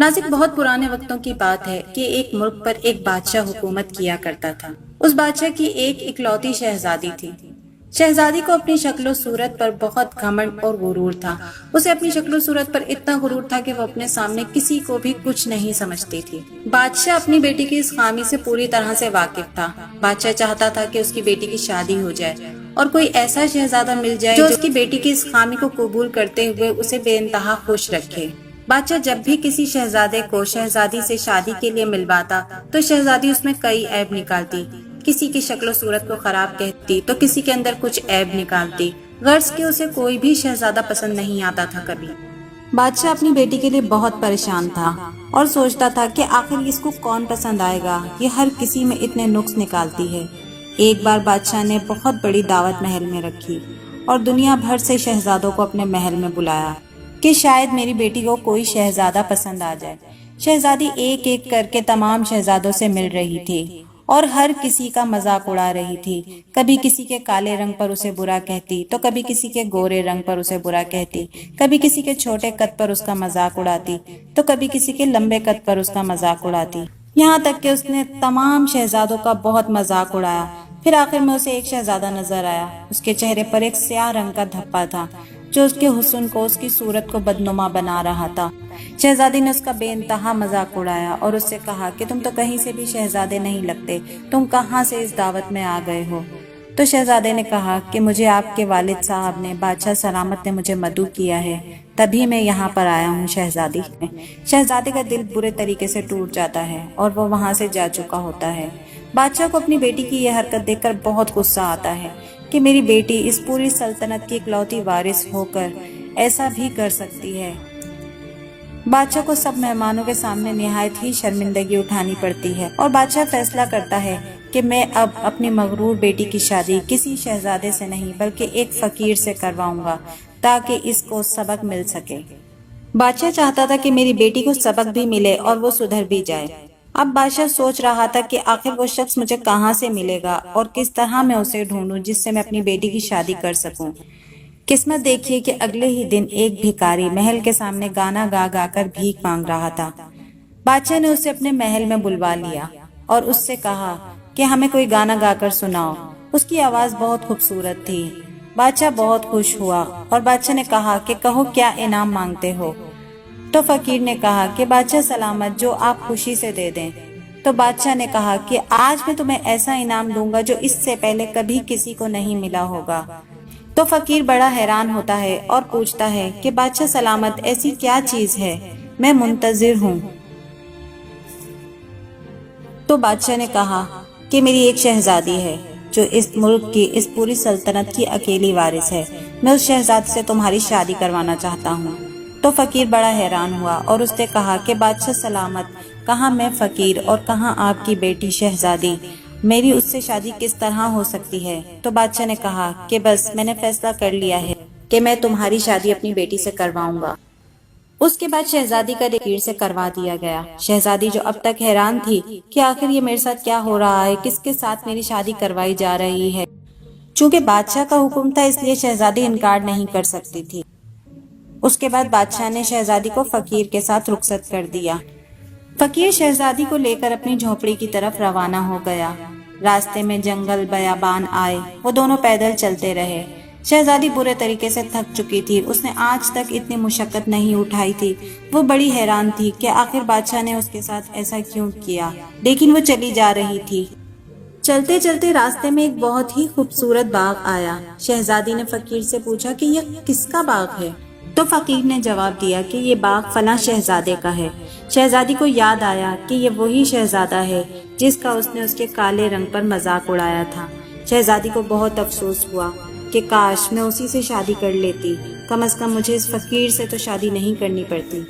ناظرین، بہت پرانے وقتوں کی بات ہے کہ ایک ملک پر ایک بادشاہ حکومت کیا کرتا تھا۔ اس بادشاہ کی ایک اکلوتی شہزادی تھی۔ شہزادی کو اپنی شکل و صورت پر بہت گھمنڈ اور غرور تھا۔ اسے اپنی شکل و صورت پر اتنا غرور تھا کہ وہ اپنے سامنے کسی کو بھی کچھ نہیں سمجھتی تھی۔ بادشاہ اپنی بیٹی کی اس خامی سے پوری طرح سے واقف تھا۔ بادشاہ چاہتا تھا کہ اس کی بیٹی کی شادی ہو جائے اور کوئی ایسا شہزادہ مل جائے جو اس کی بیٹی کی اس خامی کو قبول کرتے ہوئے اسے بے انتہا خوش رکھے۔ بادشاہ جب بھی کسی شہزادے کو شہزادی سے شادی کے لیے ملواتا تو شہزادی اس میں کئی عیب نکالتی۔ کسی کی شکل و صورت کو خراب کہتی تو کسی کے اندر کچھ عیب نکالتی، غرض کہ اسے کوئی بھی شہزادہ پسند نہیں آتا تھا کبھی۔ بادشاہ اپنی بیٹی کے لیے بہت پریشان تھا اور سوچتا تھا کہ آخر اس کو کون پسند آئے گا، یہ ہر کسی میں اتنے نقص نکالتی ہے۔ ایک بار بادشاہ نے بہت بڑی دعوت محل میں رکھی اور دنیا بھر سے شہزادوں کو اپنے محل میں بلایا کہ شاید میری بیٹی کو کوئی شہزادہ پسند آ جائے۔ شہزادی ایک ایک کر کے تمام شہزادوں سے مل رہی تھی اور ہر کسی کا مذاق اڑا رہی تھی۔ کبھی کسی کے کالے رنگ پر اسے برا کہتی تو کبھی کسی کے گورے رنگ پر اسے برا کہتی، کبھی کسی کے چھوٹے قد پر اس کا مذاق اڑاتی تو کبھی کسی کے لمبے قد پر اس کا مذاق اڑاتی، یہاں تک کہ اس نے تمام شہزادوں کا بہت مذاق اڑایا۔ پھر آخر میں اسے ایک شہزادہ نظر آیا۔ اس کے چہرے پر ایک سیاہ رنگ کا دھبا تھا جو اس کے حسن کو، اس کی صورت کو بدنما بنا رہا تھا۔ شہزادی نے اس کا بے انتہا مذاق اڑایا اور اس سے کہا کہ تم تو کہیں سے بھی شہزادے نہیں لگتے، تم کہاں سے اس دعوت میں آ گئے ہو؟ تو شہزادے نے کہا کہ مجھے آپ کے والد صاحب نے، بادشاہ سلامت نے مجھے مدعو کیا ہے، تبھی میں یہاں پر آیا ہوں شہزادی۔ شہزادے کا دل برے طریقے سے ٹوٹ جاتا ہے اور وہ وہاں سے جا چکا ہوتا ہے۔ بادشاہ کو اپنی بیٹی کی یہ حرکت دیکھ کر بہت غصہ آتا ہے کہ میری بیٹی اس پوری سلطنت کی اکلوتی وارث ہو کر ایسا بھی کر سکتی ہے۔ بادشاہ کو سب مہمانوں کے سامنے نہایت ہی شرمندگی اٹھانی پڑتی ہے اور بادشاہ فیصلہ کرتا ہے کہ میں اب اپنی مغرور بیٹی کی شادی کسی شہزادے سے نہیں بلکہ ایک فقیر سے کرواؤں گا تاکہ اس کو سبق مل سکے۔ بادشاہ چاہتا تھا کہ میری بیٹی کو سبق بھی ملے اور وہ سدھر بھی جائے۔ اب بادشاہ سوچ رہا تھا کہ آخر وہ شخص مجھے کہاں سے ملے گا اور کس طرح میں اسے ڈھونڈوں جس سے میں اپنی بیٹی کی شادی کر سکوں۔ قسمت دیکھیے کہ اگلے ہی دن ایک بھکاری محل کے سامنے گانا گا گا کر بھیک مانگ رہا تھا۔ بادشاہ نے اسے اپنے محل میں بلوا لیا اور اس سے کہا کہ ہمیں کوئی گانا گا کر سناؤ۔ اس کی آواز بہت خوبصورت تھی۔ بادشاہ بہت خوش ہوا اور بادشاہ نے کہا کہ کہو کیا انعام مانگتے ہو؟ تو فقیر نے کہا کہ بادشاہ سلامت، جو آپ خوشی سے دے دیں۔ تو بادشاہ نے کہا کہ آج میں تمہیں ایسا انعام دوں گا جو اس سے پہلے کبھی کسی کو نہیں ملا ہوگا۔ تو فقیر بڑا حیران ہوتا ہے اور پوچھتا ہے کہ بادشاہ سلامت، ایسی کیا چیز ہے؟ میں منتظر ہوں۔ تو بادشاہ نے کہا کہ میری ایک شہزادی ہے جو اس ملک کی، اس پوری سلطنت کی اکیلی وارث ہے، میں اس شہزادی سے تمہاری شادی کروانا چاہتا ہوں۔ تو فقیر بڑا حیران ہوا اور اس نے کہا کہ بادشاہ سلامت، کہاں میں فقیر اور کہاں آپ کی بیٹی شہزادی، میری اس سے شادی کس طرح ہو سکتی ہے؟ تو بادشاہ نے کہا کہ بس میں نے فیصلہ کر لیا ہے کہ میں تمہاری شادی اپنی بیٹی سے کرواؤں گا۔ اس کے بعد شہزادی کا فقیر سے کروا دیا گیا۔ شہزادی جو اب تک حیران تھی کہ آخر یہ میرے ساتھ کیا ہو رہا ہے، کس کے ساتھ میری شادی کروائی جا رہی ہے، چونکہ بادشاہ کا حکم تھا اس لیے شہزادی انکار نہیں کر سکتی تھی۔ اس کے بعد بادشاہ نے شہزادی کو فقیر کے ساتھ رخصت کر دیا۔ فقیر شہزادی کو لے کر اپنی جھونپڑی کی طرف روانہ ہو گیا۔ راستے میں جنگل بیابان آئے، وہ دونوں پیدل چلتے رہے۔ شہزادی برے طریقے سے تھک چکی تھی، اس نے آج تک اتنی مشقت نہیں اٹھائی تھی۔ وہ بڑی حیران تھی کہ آخر بادشاہ نے اس کے ساتھ ایسا کیوں کیا، لیکن وہ چلی جا رہی تھی۔ چلتے چلتے راستے میں ایک بہت ہی خوبصورت باغ آیا۔ شہزادی نے فقیر سے پوچھا کہ یہ کس کا باغ ہے؟ تو فقیر نے جواب دیا کہ یہ باغ فلاں شہزادے کا ہے۔ شہزادی کو یاد آیا کہ یہ وہی شہزادہ ہے جس کا اس نے اس کے کالے رنگ پر مذاق اڑایا تھا۔ شہزادی کو بہت افسوس ہوا کہ کاش میں اسی سے شادی کر لیتی، کم از کم مجھے اس فقیر سے تو شادی نہیں کرنی پڑتی۔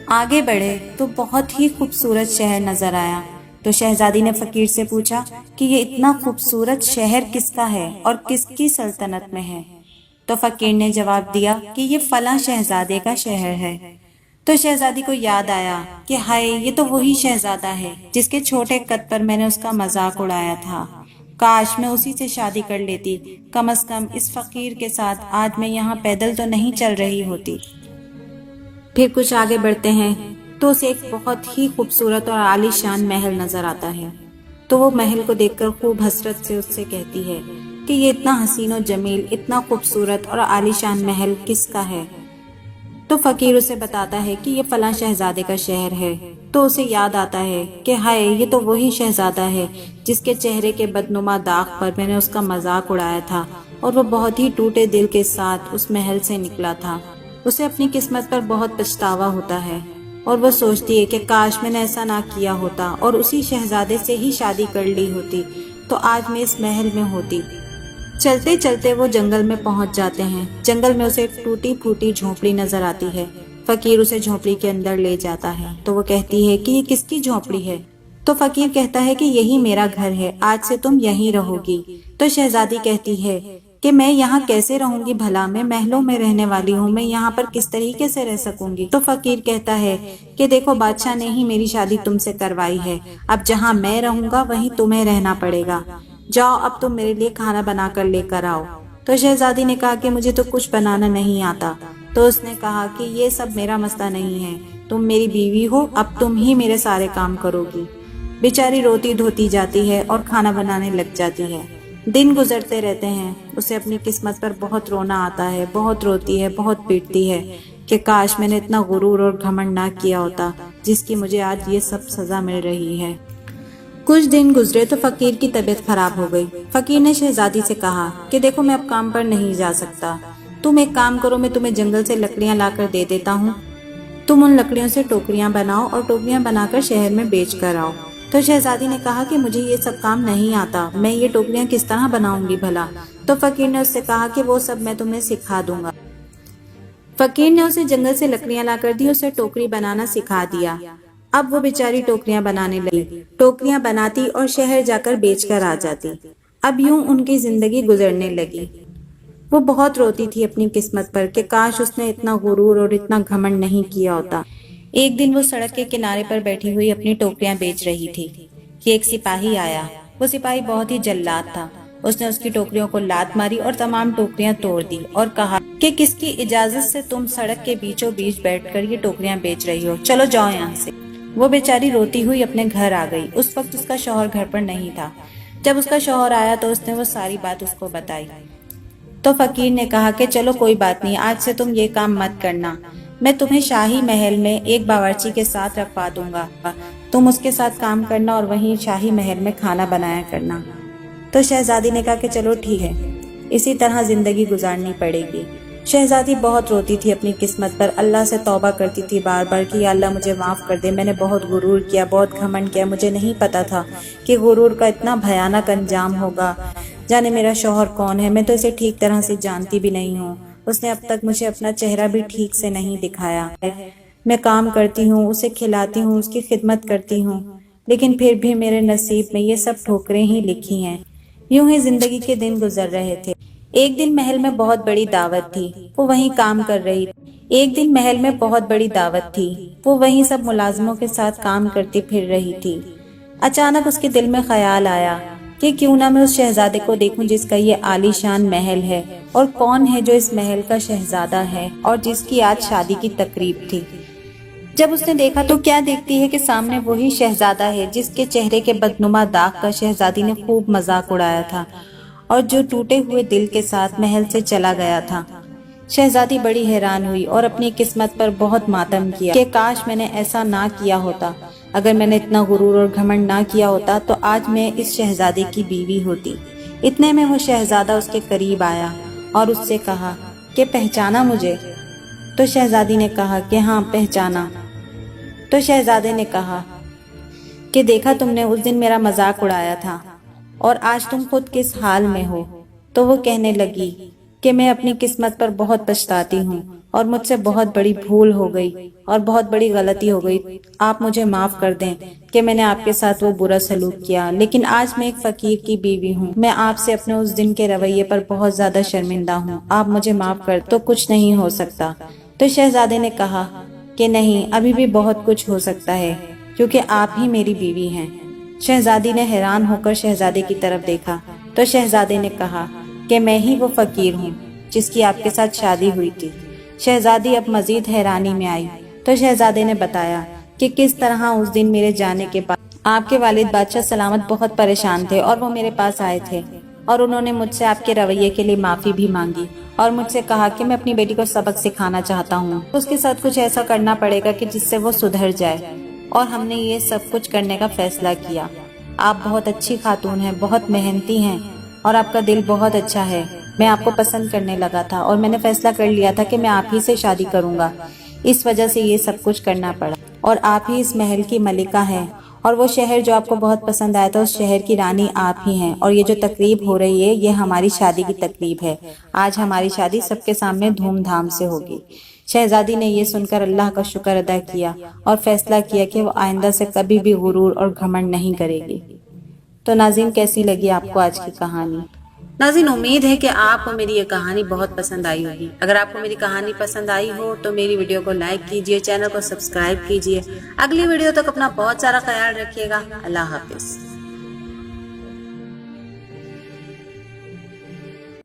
آگے بڑھے تو بہت ہی خوبصورت شہر نظر آیا۔ تو شہزادی نے فقیر سے پوچھا کہ یہ اتنا خوبصورت شہر کس کا ہے اور کس کی سلطنت میں ہے؟ تو فقیر نے جواب دیا کہ یہ فلاں شہزادے کا شہر ہے۔ تو شہزادی کو یاد آیا کہ ہائے، یہ تو وہی شہزادہ ہے جس کے چھوٹے قد پر میں نے اس کا مذاق اڑایا تھا، کاش میں اسی سے شادی کر لیتی، کم از کم اس فقیر کے ساتھ آج میں یہاں پیدل تو نہیں چل رہی ہوتی۔ پھر کچھ آگے بڑھتے ہیں تو اسے ایک بہت ہی خوبصورت اور عالی شان محل نظر آتا ہے۔ تو وہ محل کو دیکھ کر خوب حسرت سے اس سے کہتی ہے کہ یہ اتنا حسین و جمیل، اتنا خوبصورت اور عالی شان محل کس کا ہے؟ تو فقیر اسے بتاتا ہے کہ یہ فلاں شہزادے کا شہر ہے۔ تو اسے یاد آتا ہے کہ ہائے، یہ تو وہی شہزادہ ہے جس کے چہرے کے بدنما داغ پر میں نے اس کا مذاق اڑایا تھا، اور وہ بہت ہی ٹوٹے دل کے ساتھ اس محل سے نکلا تھا۔ اسے اپنی قسمت پر بہت پچھتاوا ہوتا ہے، اور وہ سوچتی ہے کہ کاش میں نے ایسا نہ کیا ہوتا اور اسی شہزادے سے ہی شادی کر لی ہوتی تو آج میں اس محل میں ہوتی۔ چلتے چلتے وہ جنگل میں پہنچ جاتے ہیں۔ جنگل میں اسے ایک ٹوٹی پھوٹی جھونپڑی نظر آتی ہے۔ فقیر اسے جھونپڑی کے اندر لے جاتا ہے تو وہ کہتی ہے کہ یہ کس کی جھونپڑی ہے؟ تو فقیر کہتا ہے کہ یہی میرا گھر ہے، آج سے تم یہیں رہو گی۔ تو شہزادی کہتی ہے کہ میں یہاں کیسے رہوں گی بھلا، میں محلوں میں رہنے والی ہوں، میں یہاں پر کس طریقے سے رہ سکوں گی؟ تو فقیر کہتا ہے کہ دیکھو، بادشاہ نے ہی میری شادی تم سے کروائی ہے، اب جہاں میں رہوں گا وہیں تمہیں رہنا پڑے گا، جاؤ اب تم میرے لیے کھانا بنا کر لے کر آؤ۔ تو شہزادی نے کہا کہ مجھے تو کچھ بنانا نہیں آتا۔ تو اس نے کہا کہ یہ سب میرا مسئلہ نہیں ہے، تم میری بیوی ہو، اب تم ہی میرے سارے کام کرو گی۔ بیچاری روتی دھوتی جاتی ہے اور کھانا بنانے لگ جاتی ہے۔ دن گزرتے رہتے ہیں، اسے اپنی قسمت پر بہت رونا آتا ہے، بہت روتی ہے، بہت پیٹتی ہے کہ کاش میں نے اتنا غرور اور گھمنڈ نہ کیا ہوتا جس کی مجھے آج یہ سب سزا مل رہی ہے۔ کچھ دن گزرے تو فقیر کی طبیعت خراب ہو گئی۔ فقیر نے شہزادی سے کہا کہ دیکھو، میں اب کام پر نہیں جا سکتا، تم ایک کام کرو، میں تمہیں جنگل سے لکڑیاں لا کر دے دیتا ہوں، تم ان لکڑیوں سے ٹوکریاں بناؤ اور ٹوکریاں بنا کر شہر میں بیچ کر آؤ۔ تو شہزادی نے کہا کہ مجھے یہ سب کام نہیں آتا، میں یہ ٹوکریاں کس طرح بناؤں گی بھلا؟ تو فقیر نے اس سے کہا کہ وہ سب میں تمہیں سکھا دوں گا۔ فقیر نے اسے جنگل سے لکڑیاں لا کر دی، اسے ٹوکری بنانا سکھا دیا۔ اب وہ بیچاری ٹوکریاں بنانے لگی، ٹوکریاں بناتی اور شہر جا کر بیچ کر آ جاتی۔ اب یوں ان کی زندگی گزرنے لگی۔ وہ بہت روتی تھی اپنی قسمت پر کہ کاش اس نے اتنا غرور اور اتنا گھمنڈ نہیں کیا ہوتا۔ ایک دن وہ سڑک کے کنارے پر بیٹھی ہوئی اپنی ٹوکریاں بیچ رہی تھی کہ ایک سپاہی آیا۔ وہ سپاہی بہت ہی جلاد تھا۔ اس نے اس کی ٹوکریوں کو لات ماری اور تمام ٹوکریاں توڑ دی اور کہا کہ کس کی اجازت سے تم سڑک کے بیچوں بیچ بیٹھ کر یہ ٹوکریاں بیچ رہی ہو، چلو جاؤ یہاں سے۔ وہ بیچاری روتی ہوئی اپنے گھر آ گئی۔ اس وقت اس کا شوہر گھر پر نہیں تھا۔ جب اس کا شوہر آیا تو اس نے وہ ساری بات اس کو بتائی۔ تو فقیر نے کہا کہ چلو کوئی بات نہیں، آج سے تم یہ کام مت کرنا، میں تمہیں شاہی محل میں ایک باورچی کے ساتھ رکھوا دوں گا، تم اس کے ساتھ کام کرنا اور وہیں شاہی محل میں کھانا بنایا کرنا۔ تو شہزادی نے کہا کہ چلو ٹھیک ہے، اسی طرح زندگی گزارنی پڑے گی۔ شہزادی بہت روتی تھی اپنی قسمت پر، اللہ سے توبہ کرتی تھی بار بار کہ یا اللہ مجھے معاف کر دے، میں نے بہت غرور کیا، بہت گھمنڈ کیا، مجھے نہیں پتا تھا کہ غرور کا اتنا بھیانک انجام ہوگا۔ جانے میرا شوہر کون ہے، میں تو اسے ٹھیک طرح سے جانتی بھی نہیں ہوں، اس نے اب تک مجھے اپنا چہرہ بھی ٹھیک سے نہیں دکھایا۔ میں کام کرتی ہوں، اسے کھلاتی ہوں، اس کی خدمت کرتی ہوں، لیکن پھر بھی میرے نصیب میں یہ سب ٹھوکریں ہی لکھی ہیں۔ یوں ہی زندگی کے دن گزر رہے تھے۔ ایک دن محل میں بہت بڑی دعوت تھی، وہ وہیں کام کر رہی وہ وہیں سب ملازموں کے ساتھ کام کرتی پھر رہی تھی۔ اچانک اس کے دل میں خیال آیا کہ کیوں نہ میں اس شہزادے کو دیکھوں جس کا یہ عالی شان محل ہے، اور کون ہے جو اس محل کا شہزادہ ہے اور جس کی آج شادی کی تقریب تھی۔ جب اس نے دیکھا تو کیا دیکھتی ہے کہ سامنے وہی شہزادہ ہے جس کے چہرے کے بدنما داغ کا شہزادی نے خوب مذاق اڑایا تھا اور جو ٹوٹے ہوئے دل کے ساتھ محل سے چلا گیا تھا۔ شہزادی بڑی حیران ہوئی اور اپنی قسمت پر بہت ماتم کیا کہ کاش میں نے ایسا نہ کیا ہوتا، اگر میں نے اتنا غرور اور گھمنڈ نہ کیا ہوتا تو آج میں اس شہزادے کی بیوی ہوتی۔ اتنے میں وہ شہزادہ اس کے قریب آیا اور اس سے کہا کہ پہچانا مجھے؟ تو شہزادی نے کہا کہ ہاں پہچانا۔ تو شہزادے نے کہا کہ دیکھا تم نے اس دن میرا مذاق اڑایا تھا اور آج تم خود کس حال میں ہو؟ تو وہ کہنے لگی کہ میں اپنی قسمت پر بہت پچھتاتی ہوں اور مجھ سے بہت بڑی بھول ہو گئی اور بہت بڑی غلطی ہو گئی، آپ مجھے معاف کر دیں کہ میں نے آپ کے ساتھ وہ برا سلوک کیا، لیکن آج میں ایک فقیر کی بیوی ہوں، میں آپ سے اپنے اس دن کے رویے پر بہت زیادہ شرمندہ ہوں، آپ مجھے معاف کر تو کچھ نہیں ہو سکتا۔ تو شہزادے نے کہا کہ نہیں، ابھی بھی بہت کچھ ہو سکتا ہے کیونکہ آپ ہی میری بیوی ہیں۔ شہزادی نے حیران ہو کر شہزادے کی طرف دیکھا تو شہزادے نے کہا کہ میں ہی وہ فقیر ہوں جس کی آپ کے ساتھ شادی ہوئی تھی۔ شہزادی اب مزید حیرانی میں آئی تو شہزادے نے بتایا کہ کس طرح اس دن میرے جانے کے بعد آپ کے والد بادشاہ سلامت بہت پریشان تھے اور وہ میرے پاس آئے تھے اور انہوں نے مجھ سے آپ کے رویے کے لیے معافی بھی مانگی اور مجھ سے کہا کہ میں اپنی بیٹی کو سبق سکھانا چاہتا ہوں، اس کے ساتھ کچھ ایسا کرنا پڑے گا کہ جس سے وہ سدھر جائے، اور ہم نے یہ سب کچھ کرنے کا فیصلہ کیا۔ آپ بہت اچھی خاتون ہیں، بہت محنتی ہیں اور آپ کا دل بہت اچھا ہے۔ میں آپ کو پسند کرنے لگا تھا اور میں نے فیصلہ کر لیا تھا کہ میں آپ ہی سے شادی کروں گا، اس وجہ سے یہ سب کچھ کرنا پڑا، اور آپ ہی اس محل کی ملکہ ہیں، اور وہ شہر جو آپ کو بہت پسند آیا تھا اس شہر کی رانی آپ ہی ہیں، اور یہ جو تقریب ہو رہی ہے یہ ہماری شادی کی تقریب ہے۔ آج ہماری شادی سب کے سامنے دھوم دھام سے ہوگی۔ شہزادی نے یہ سن کر اللہ کا شکر ادا کیا اور فیصلہ کیا کہ وہ آئندہ سے کبھی بھی غرور اور گھمنڈ نہیں کرے گی۔ تو ناظرین، کیسی لگی آپ کو آج کی کہانی؟ ناظرین، امید ہے کہ آپ کو میری یہ کہانی بہت پسند آئی ہوگی۔ اگر آپ کو میری کہانی پسند آئی ہو تو میری ویڈیو کو لائک کیجئے، چینل کو سبسکرائب کیجئے۔ اگلی ویڈیو تک اپنا بہت سارا خیال رکھیے گا۔ اللہ حافظ۔